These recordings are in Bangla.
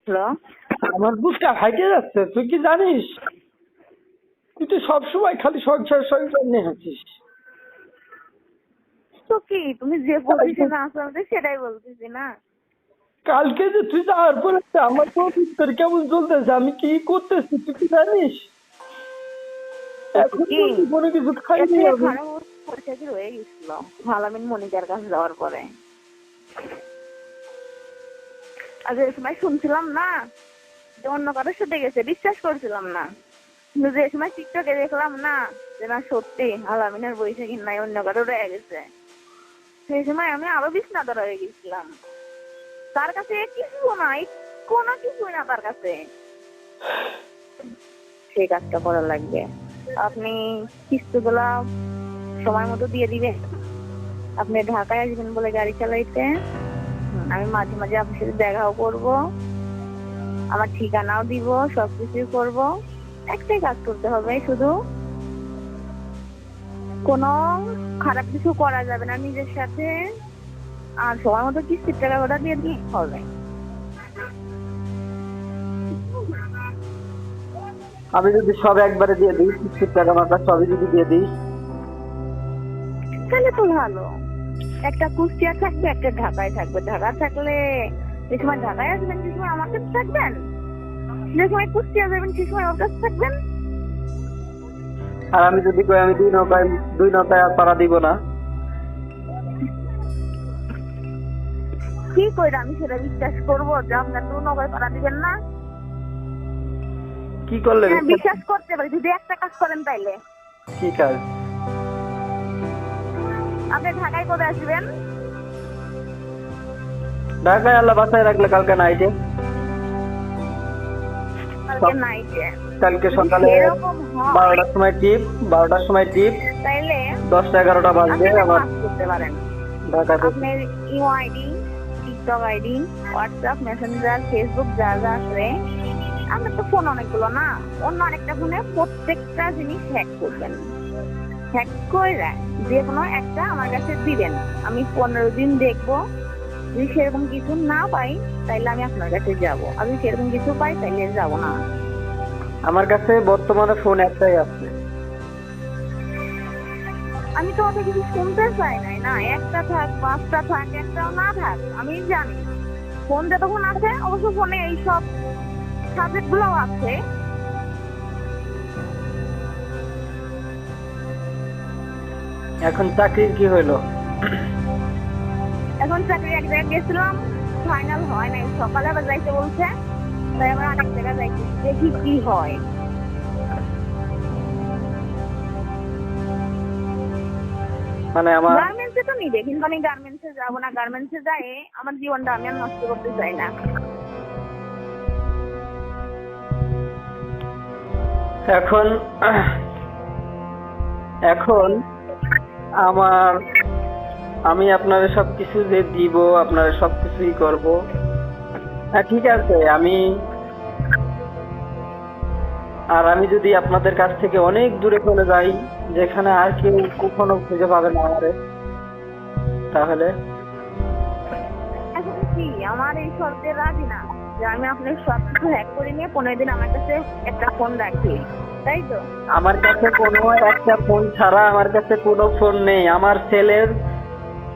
হ্যালো। আমার বুকটা ফাইটে যাচ্ছে, তুই কি জানিস? তুই তো সবসময় খালি সংসার সংসার নিয়ে আছিস। তো কি তুমি যে বলতেছি না আসলে সেটাই বলতেছি না। কালকে যে তুই যাওয়ার পরে আমার তো ভিতরে কেমন চলতেছে, আমি কি করতেছি তুই কি জানিস? এখন কি তো কোনো কিছু এর খাইনি থেকে আমি। খারাপ পরিস্থিতি রয়ে গেছিল ভালামিন মনিকার কাছে যাওয়ার পরে। আর যে সময় শুনছিলাম না যে অন্য কারোর সাথে গেছে, বিশ্বাস করছিলাম না। কিন্তু যে সময় টিকটকে দেখলাম না যে না সত্যি আলামিনের বৈশাখী নাই অন্য কারো রয়ে গেছে, সেই সময় আমি আরো বিছনাদার হয়ে গেছিলাম। তার কাছে কিছু নাই, কোনো কিছুই না তার কাছে। সেই কাজটা করা লাগবে। আপনি কিস্তিগুলা সময় মতো দিয়ে দিবেন। আপনি ঢাকায় আসবেন বলে গাড়ি চালাইতে, আমি মাঝে মাঝে আপনার সাথে দেখাও করবো, আমার ঠিকানাও দিব, সবকিছুই করবো। একটাই কাজ করতে হবে, শুধু কোনো খারাপ কিছু করা যাবে না নিজের সাথে। আর সময় মতো কিস্তির টাকা ওটা দিয়ে দিয়ে হবে। আমি যদি সব একবারে দিয়ে দিই, কিস্তির টাকা মাথা সবই যদি দিয়ে দিই, তাহলে তো ভালো। একটা কুষ্টিয়া থাকবে, একটা ঢাকায় থাকবে। ঢাকা থাকলে যে সময় ঢাকায় আসবেন সে সময় আমার কাছে থাকবেন, যে সময় কুষ্টিয়া যাবেন সে সময় ওর কাছে থাকবেন। আর আমি যদি কই আমি দুই নৌকায় আর পাড়া দিব না, কি করে আমি সেটা বিশ্বাস করবো যে আপনার তো নৌকায় পাড়া দিবেন না? কি করলে? হ্যাঁ, বিশ্বাস করতে পারি যদি একটা কাজ করেন তাইলে। কি কাজ? আপনি ঢাকায় কবে আসবেন? ঢাকায় আল্লাহ বাঁচায় রাখলে কালকে নাইটে। কালকে নাইটে? কালকে সকালে এরকম হয় 12টার সময় টিপ, 12টার সময় টিপ, তাইলে 10টা-11টা বাজবে আপনি আমার কাজ করতে পারেন। ঢাকাতে। আপনার imo ID, TikTok ID, WhatsApp, Messenger, Facebook যা যা আছে, আমার তো ফোন অনেকগুলো না, অন্য আরেকটা ফোনে প্রত্যেকটা জিনিস হ্যাক করবেন। হ্যাক করে যে কোনো একটা আমার কাছে দিবেন, আমি 15 দিন দেখবো। যদি সেরকম কিছু না পাই তাইলে আমি আপনার কাছে যাব, আমি সেরকম কিছু পাই তাইলে যাব না। আমার কাছে বর্তমানে ফোন একটাই আছে। আমি তো অত কিছু শুনতে চাই নাই না, একটা থাক, 5টা থাক, একটাও না থাক, আমি জানি ফোন যতক্ষণ আছে, অবশ্য ফোনে এইসব সাবজেক্ট গুলো আছে। এখন চাকরির কি হইলো? এখন চাকরি এক জায়গায় গেছিলাম, ফাইনাল হয় নাই, সকালে আবার যাইতে বলছে, তাই আবার আরেক জায়গায় যাইতে, দেখি কি হয়। মানে আমার গার্মেন্টসে তো নিবে, কিন্তু আমি গার্মেন্টসে যাবো না। গার্মেন্টসে যাই আমার জীবনটা আমি আর নষ্ট করতে চাই না। এখন এখন আমার আমি আপনারা সবকিছু যে দিব, আপনারা সবকিছুই করব। হ্যাঁ ঠিক আছে, আমি যদি আপনাদের কাছ থেকে অনেক দূরে চলে যাই, যেখানে আর কেউ কখনো খুঁজে পাবে না আমারে, তাহলে এখন কি আমার এই শর্তে রাজি না যে আমি আপনার সবকিছু হ্যাক করে নিয়ে 15 দিন আমার কাছে একটা ফোন রাখি, তাই তো? আমার কাছে কোনো একটা ফোন ছাড়া আমার কাছে কোনো ফোন নেই। আমার ছেলের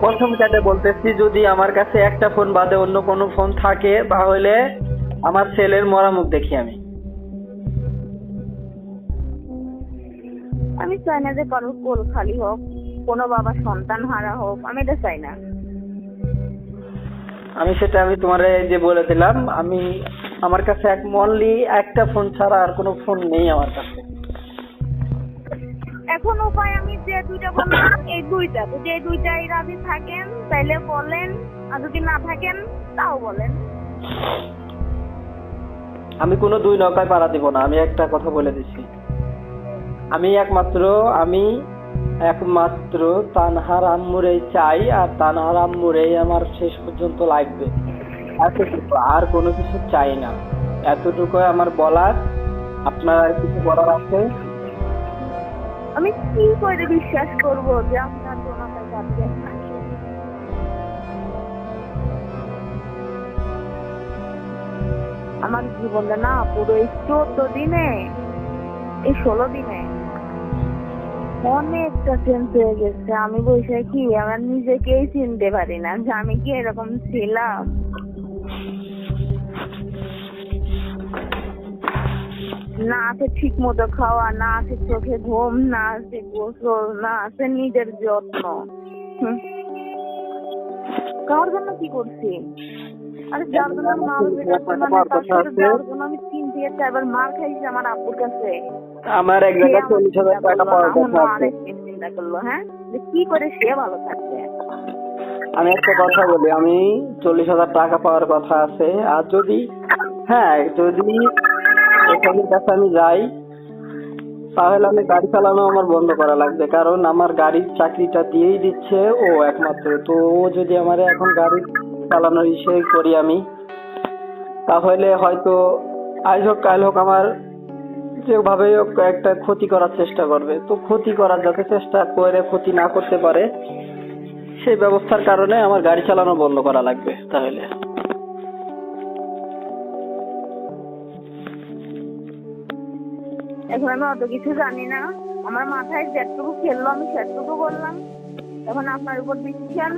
কসম কাটে বলতেছি, যদি আমার কাছে একটা ফোন বাদে অন্য কোনো ফোন থাকে তাহলে আমার ছেলের মরা মুখ দেখি আমি। আমি চাই না যে কারোর কোল খালি হোক, কোনো বাবা সন্তান হারা হোক, আমি এটা চাই না। আমি তোমারে যে বলে দিলাম, আমার কাছে অনলি একটা ফোন ছাড়া আর কোনো ফোন নেই আমার কাছে। এখন উপায় আমি যে দুইটা বললাম, এই দুইটা, যদি এই দুইটাই রাজি থাকেন তাইলে বলেন, আর যদি না থাকেন তাও বলেন। আমি কোনো দুই নৌকায় পাড়া দিব না, আমি একটা কথা বলে দিচ্ছি। আমি একমাত্র তানহার আম্মুরেই চাই, আর তানহার আম্মুরেই আমার শেষ পর্যন্ত লাগবে। এতটুকু, আর কোনো কিছু চাই না। এতটুকু আমার বলার। আপনার আর কিছু বলার আছে? আমি কি করে বিশ্বাস করবো যে আপনার দোনাটায় পাচ্ছেন না? আমার জীবনটা না পুরো এই 14 দিনে, এই 16 দিনে অনেকটা চেঞ্জ হয়ে গেছে। আমি বসে কি আমার নিজেকেই চিনতে পারি না যে আমি কি এরকম ছিলাম। না আছে ঠিক মতো খাওয়া, না আছে চোখে ঘুম, না আছে গোসল, না আছে নিজের যত্ন। কার জন্য কি করছি? আরে যার জন্য মা মানে তার সাথে যাওয়ার জন্য আমি 3 থেকে 4 বার মার খাইছি আমার আব্বুর কাছে। আমার এক জায়গায় 40,000 টাকা পাওয়ার কথা আছে। চিন্তা করলো হ্যাঁ যে কি করে সে ভালো থাকবে। আমি একটা কথা বলি, আমি 40,000 টাকা পাওয়ার কথা আছে। আর যদি যদি ওখানের কাছে আমি যাই, তাহলে আমি গাড়ি চালানো আমার বন্ধ করা লাগবে, কারণ আমার গাড়ির চাকরিটা দিয়েই দিচ্ছে ও একমাত্র। তো ও যদি আমার এখন গাড়ি চালানোর ইসে করি আমি, তাহলে হয়তো আজ হোক কাল হোক আমার যেভাবে হোক একটা ক্ষতি করার চেষ্টা করবে। তো ক্ষতি করার যাতে চেষ্টা করে ক্ষতি না করতে পারে, সেই ব্যবস্থার কারণে আমার গাড়ি চালানো বন্ধ করা লাগবে। তাহলে এখন আমি অত কিছু জানি না, আমার মাথায় যেটুকু খেললো আমি সেটুকু বললাম। এখন আপনার উপর ডিসিশন,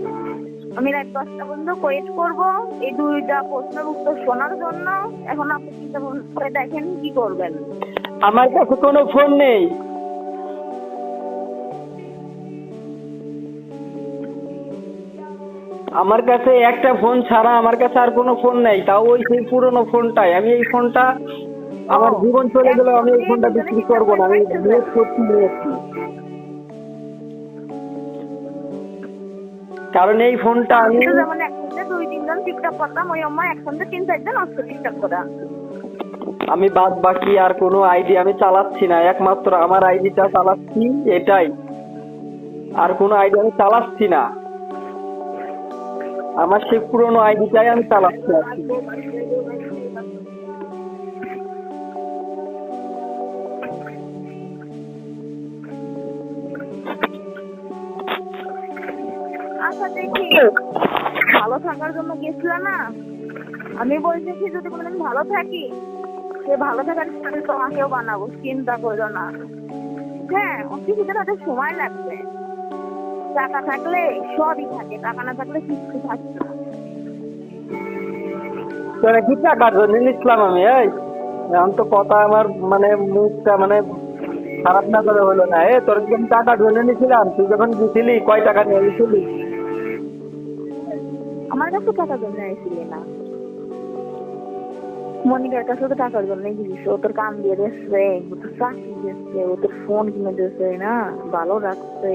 আমি রাত 10টা পর্যন্ত ওয়েট করবো এই 2টা প্রশ্নের উত্তর শোনার জন্য। এখন আপনি চিন্তা করে দেখেন কি করবেন। আমার কাছে কোনো ফোন নেই। আমার কাছে একটা ফোন ছাড়া আমার কাছে আর কোনো ফোন নেই, তাও ওই সেই পুরনো ফোনটাই। আমি এই ফোনটা আমার জীবন চলে গেলেও আমি এই ফোনটা বিক্রি করবো না। আমি নিয়োগ করছি নিয়েছি, কারণ এই ফোনটা আমি যেমন একসাথে 2-3 জন টিকটক করতাম, ওই অম্মা একসাথে 3-4 জন আসতো টিকটক করা। আমি বাদ বাকি আর কোনো আইডি আমি চালাচ্ছি না, একমাত্র আমার আইডিটা চালাচ্ছি, এটাই। আর কোনো আইডি আমি চালাচ্ছি না, আমার সেই পুরনো আইডিটাই আমি চালাচ্ছি আর কি। আচ্ছা দেখি, ভালো থাকার জন্য গেছিলাম না, আমি বলছি কি যদি কোনোদিন ভালো থাকি, সে ভালো থাকার সাথে তোমাকেও বানাবো, চিন্তা করো না। হ্যাঁ, কিছুদিন হয়তো সময় লাগবে। টাকা থাকলে সবই থাকে, টাকা না থাকলে কিছু থাকে না। তোরা কি টাকার জন্য নিচ্ছিলাম আমি? এই এখন তো কথা আমার মানে মুখটা মানে খারাপ না করে হলো না। তোর কি আমি টাকার জন্য নিয়েছিলাম? তুই যখন গেছিলি কয় টাকা নিয়ে গেছিলি? আমার কাছে টাকার জন্য এসেছিলি না, মনিকার কাছে তো টাকার জন্য গিয়েছিস। ও তোর কাম দিয়ে দিচ্ছে, ও তোর চাকরি দিচ্ছে, ও তোর ফোন কিনে দিচ্ছে, না ভালো রাখছে।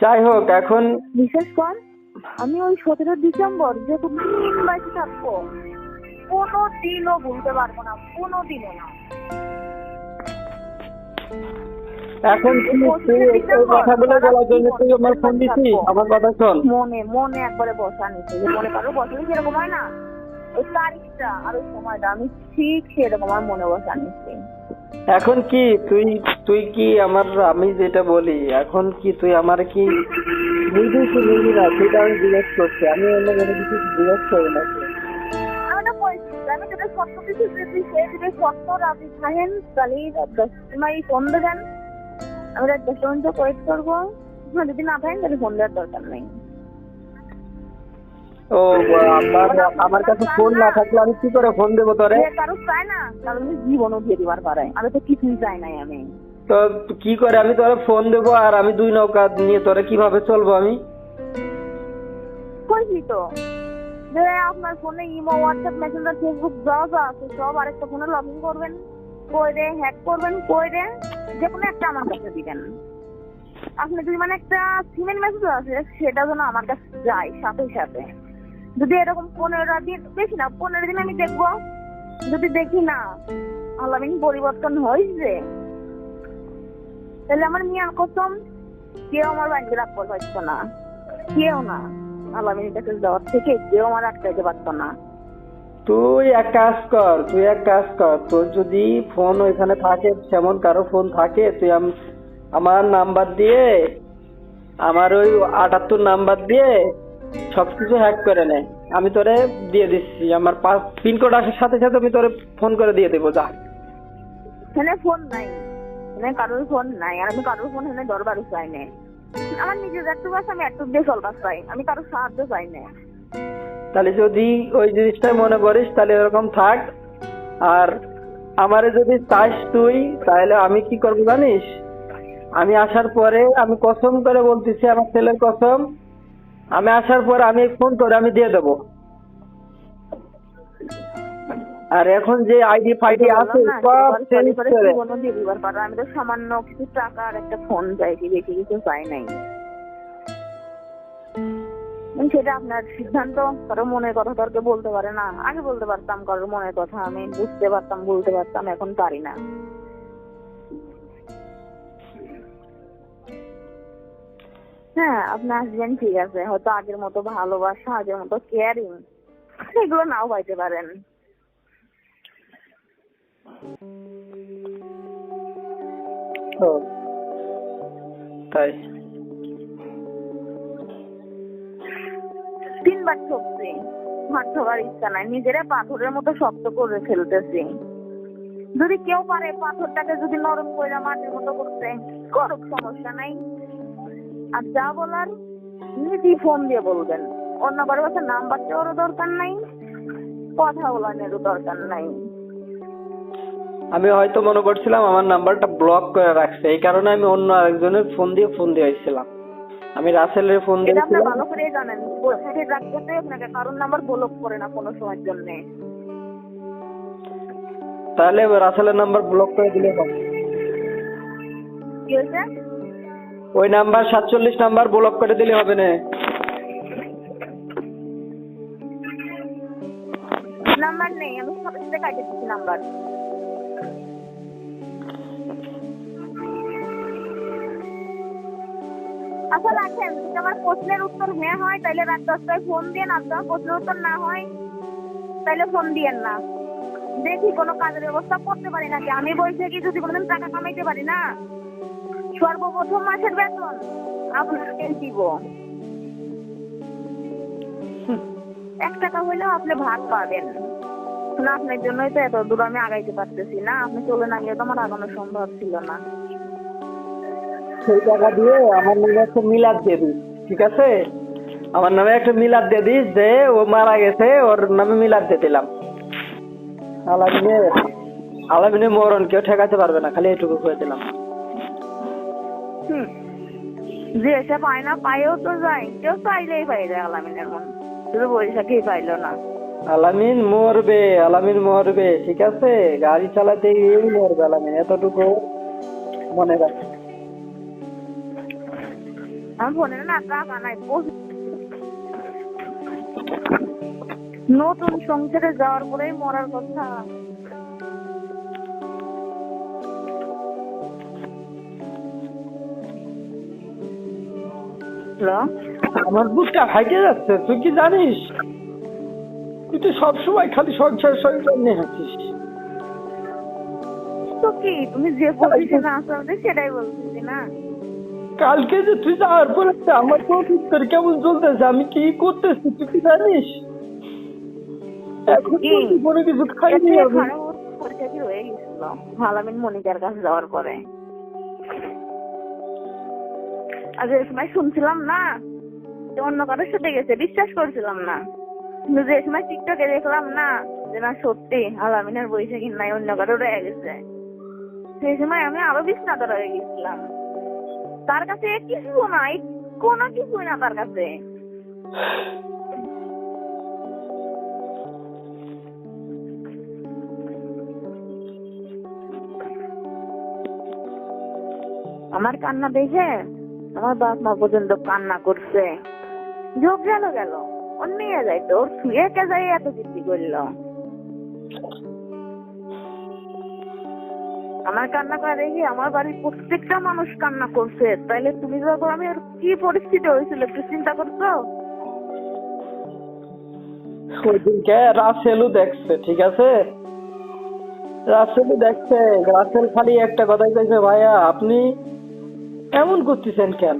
যাই হোক, এখন বিশেষ কর আমি ওই 17 ডিসেম্বর যতদিন বাড়িতে থাকবো কোনোদিনও ভুলতে পারবো না, কোনোদিনও না। এখন তুই এই কথাগুলো বলার জন্য তুই আমার ফোন দিছিস? আমার কথা শোন, মনে মনে একবারে বসা নিচ্ছে, যে মনে কারো বসালে যেরকম হয় না, ওই তারিখটা আর ওই সময়টা আমি ঠিক সেরকম আমার মনে বসা নিচ্ছি। এখন কি তুই কি আমার, আমি যেটা বলি এখন কি তুই আমার কি বুঝবি না? সেটা আমি জিজ্ঞেস করছি, আমি অন্য কোনো কিছু জিজ্ঞেস করি না। আমি তো বলছি আমি তোদের সত্য কিছু যদি সে যদি সত্য রাজি থাকেন তাহলে রাত 10টায় ফোন দেবেন, আমি রাত 10টা পর্যন্ত ওয়েট করবো। যদি না থাকেন তাহলে ফোন দেওয়ার দরকার নেই। ও আমার কাছে ফোন না থাকলে আমি কি করে ফোন দেবো তোরে? কারো চাই না, কারণ জীবনও দিয়ে দিবার পারে, আমি তো কিছুই চাই নাই। আমি তো কি করে আমি তোরে ফোন দেবো আর আমি 2 নৌকা নিয়ে তোরে কিভাবে চলবো? আমি কইছি তো যে আপনার ফোনে ইমো, হোয়াটসঅ্যাপ, মেসেঞ্জার, ফেসবুক যা যা আছে সব আরেকটা ফোনে লগ ইন করবেন, করে হ্যাক করবেন, করে যে কোনো একটা আমার কাছে দিবেন। আপনি যদি মানে একটা সিমেন্ট মেসেজ আছে সেটা যেন আমার কাছে যায় সাথে সাথে। যদি এরকম 15 দিন, বেশি না 15 দিন আমি দেখবো, যদি দেখি না আলামিন পরিবর্তন হয়েছে, তাহলে আমার মিয়ার কসম কেউ আমার বাড়িতে রাখতে পারতো না, কেউ না। আলামিনের কাছে যাওয়ার থেকে কেউ আমার আটকাইতে পারতো না। তুই এক কাজ কর, তোর যদি ফোন ওইখানে থাকে, তেমন কারো ফোন থাকে, তুই আমার নাম্বার দিয়ে আমার ওই 78 নাম্বার দিয়ে সবকিছু হ্যাক করে নেয়। আমি তোরে দিয়ে দিচ্ছি, আমার পিনকোড আসার সাথে সাথে আমি তোরে ফোন করে দিয়ে দেবো। যা, এখানে ফোন নাই, এখানে কারোর ফোন নাই, আর আমি কারোর ফোন এখানে দরবারও চাই না। আমার নিজের একটু আছে, আমি একটু দিয়ে চলবার চাই, আমি কারোর সাহায্য চাই না। তাহলে যদি ওই জিনিসটাই মনে করিস তাহলে এরকম থাক। আর আমারে যদি চাস তুই, তাহলে আমি কি করবো জানিস? আমি আসার পরে, আমি কসম করে বলতেছি, আমার ছেলের কসম, আমি আসার পরে আমি ফোন করে আমি দিয়ে দেবো। আর এখন যে আইডি ফাইডি আছে সব চেঞ্জ করে। আমি তো সামান্য কিছু টাকা আর একটা ফোন চাইছি, বেশি কিছু চাই নাই। সেটা আপনার সিদ্ধান্ত, কারো মনের কথা কারকে বলতে পারে না। আগে বলতে পারতাম কারোর মনের কথা, আমি বুঝতে পারতাম, বলতে পারতাম, এখন পারি না। হ্যাঁ, আপনি আসবেন ঠিক আছে, হয়তো আগের মতো ভালোবাসা, আগের মতো কেয়ারিং এগুলো নাও পাইতে পারেন। তাই 3বার ঠকছি, হাত ঠকার ইচ্ছা নাই, নিজেরা পাথরের মতো শক্ত করে ফেলতেছি। যদি কেউ পারে পাথরটাকে যদি নরম করে মাটির মতো করতে, করুক, সমস্যা নাই। আর যা বলার নিজেই ফোন দিয়ে বলবেন, অন্য কারো কাছে নাম্বার দেওয়ারও দরকার নাই, কথা বলানোরও দরকার নাই। আমি হয়তো মনে করছিলাম আমার নাম্বারটা ব্লক করে রাখছে, এই কারণে আমি অন্য আরেকজনের ফোন দিয়ে আসছিলাম। আমি রাসেলের ফোন এটা আপনি দিয়েছিলাম। ভালো করে জানেন, বসে রাখতে আপনাকে কারোর নাম্বার ব্লক করে না কোনো সময়ের জন্য। তাহলে রাসেলের নাম্বার ব্লক করে দিলে হবে। কি হয়েছে? ওই নাম্বার 47 নাম্বার ব্লক করে দিলে হবে না? নাম্বার নেই, আমি সাথে সাথে কাটে দিচ্ছি নাম্বার। আচ্ছা রাখেন, যদি আমার প্রশ্নের উত্তর হ্যাঁ হয় তাহলে রাত 10টায় ফোন দিয়ে, আর যদি প্রশ্নের উত্তর না হয় তাহলে ফোন দিয়েন না। দেখি কোনো কাজের ব্যবস্থা করতে পারি নাকি। আমি বলছি কি, যদি কোনোদিন টাকা কামাইতে পারি না, সর্বপ্রথম মাসের বেতন আপনাকে দিব। 1 টাকা হইলেও আপনি ভাগ পাবেন না। আপনার জন্যই তো এত দূর আমি আগাইতে পারতেছি না। আপনি চলে না গেলে তো আমার আগানো সম্ভব ছিল না। সেই টাকা দিয়ে আমার নামে একটা মিলাদ দিয়ে দিস, ঠিক আছে? আমার নামে একটা মিলাদ দিয়ে দিস, যে ও মারা গেছে, ওর নামে মিলাদ দিয়ে দিলাম। আলামিনের মরণ কেউ ঠেকাতে পারবে না, খালি এটুকু করে দিলাম। যে এসে পায় না, পাইও তো যায়, কেউ চাইলেই পাই যায়। আলামিনের মন শুধু বৈশাখেই পাইলো না। আলামিন মরবে, ঠিক আছে? গাড়ি চালাতে গিয়েই মরবে আলামিন, এতটুকু মনে রাখ। আমার ফোনে না টাকা নাই। নতুন সংসারে যাওয়ার পরেই মরার কথা। হ্যালো, আমার বুকটা ফাইটে যাচ্ছে, তুই কি জানিস? তুই তো সবসময় খালি সংসার নিয়ে হাসিস। তো কি তুমি যে পজিশনে আছো সেটাই বলতেছি না। কালকে যে তুই যাওয়ার পরে আমার প্রতিষ্ঠার কেমন চলতেছে, আমি কি করতেছি তুই কি জানিস? এখন কোনো কিছু খাইনি আমি। পরিচয় হয়ে গেছিল আলামিন মনিকার কাছে যাওয়ার পরে। আগে সময় শুনছিলাম না অন্য কারোর সাথে গেছে, বিশ্বাস করছিলাম না। কিন্তু যে সময় টিকটকে দেখলাম না যে না সত্যি আলামিনের বৈশাখী নাই, অন্য কারো রয়ে গেছে, সেই সময় আমি আরো বিস্নাত হয়ে গেছিলাম। তার কাছে কিছু নাই, কোনো কিছুই না তার কাছে। আমার কান্না দেখে আমার বাপ মা পর্যন্ত কান্না করছে। যোগ গেল ওর নিয়ে যাইতো, ওর শুয়ে কে যাই এত কিছু করলো। আমার কান্না করে দেখি আমার বাড়ির প্রত্যেকটা মানুষ কান্না করছে। তাইলে তুমি যখন, আমি ওর কি পরিস্থিতি হয়েছিল একটু চিন্তা করছো? ওই দিনকে রাসেলও দেখছে, ঠিক আছে? রাসেল খালি একটা কথাই কইছে, ভাইয়া আপনি এমন করতেছেন কেন?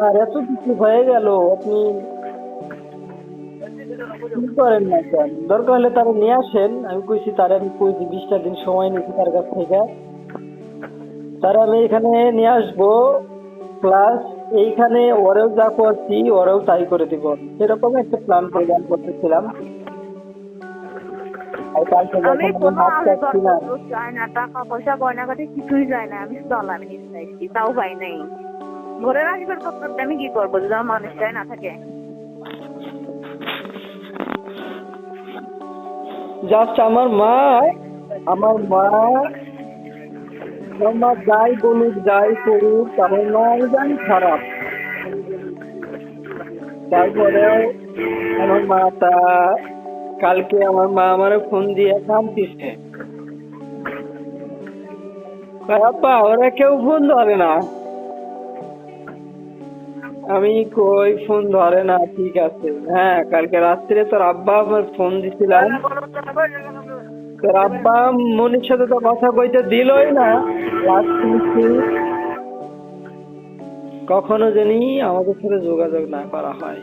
আর এত কিছু হয়ে গেল, আপনি কি করেন না কেন? দরকার হলে তারা নিয়ে আসেন, আমি কইছি তারা, আমি কইছি 20টা দিন সময় নিয়েছি তার কাছ থেকে, তারা আমি এখানে নিয়ে আসবো, প্লাস এইখানে ওরেও যা করছি ওরেও তাই করে দিব, সেরকম একটা প্ল্যান প্রোগ্রাম করতেছিলাম। আর কালকে আমি যখন আমি কোনো মাছ আদর চাচ্ছিলাম, চাই না, টাকা পয়সা গয়নাগাটি কিছুই চাই না, আমি শুধু আল্লাহ জিনিস চাইছি, তাও পাই নাই। ঘরের আসবাবপত্রটা আমি কি করবো যদি আমার মানুষটাই না থাকে? জাস্ট আমার মা, আমার মা আমার মা যাই বলুক যাই করুক, আমার মা আমি জানি খারাপ, তারপরেও আমার মাটা, কালকে আমার মা আমারে ফোন দিয়ে কাঁদতেছে, আপা ওরা কেউ ফোন ধরে না। আমি কই ফোন ধরে না, ঠিক আছে, হ্যাঁ কালকে রাত্রে তোর আব্বা আমার ফোন দিছিলাম, তোর আব্বা মনির সাথে তো কথা কইতে দিলই না, লাস্ট শুনছি কখনো জানি আমাদের সাথে যোগাযোগ না করা হয়।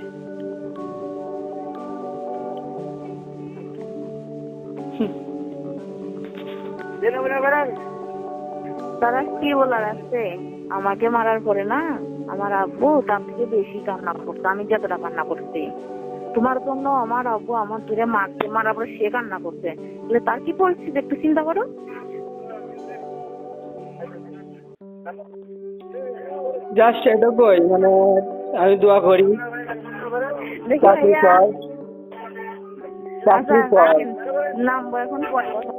তারা কি বলার আছে? আমাকে মারার পরে না আমার আব্বু তার থেকে বেশি কান্না করতো আমি যতটা কান্না করছি। তোমার জন্য আমার আব্বু আমার ধরে মারছে, মারার পরে সে কান্না করছে, তাহলে তার কি পরিস্থিতি একটু চিন্তা করো। জাস্ট এটুকুই, মানে আমি দোয়া করি দেখি চাকরি ভাইয়া, কর, আচ্ছা চাকরি কর। নামবো এখন পরে কথা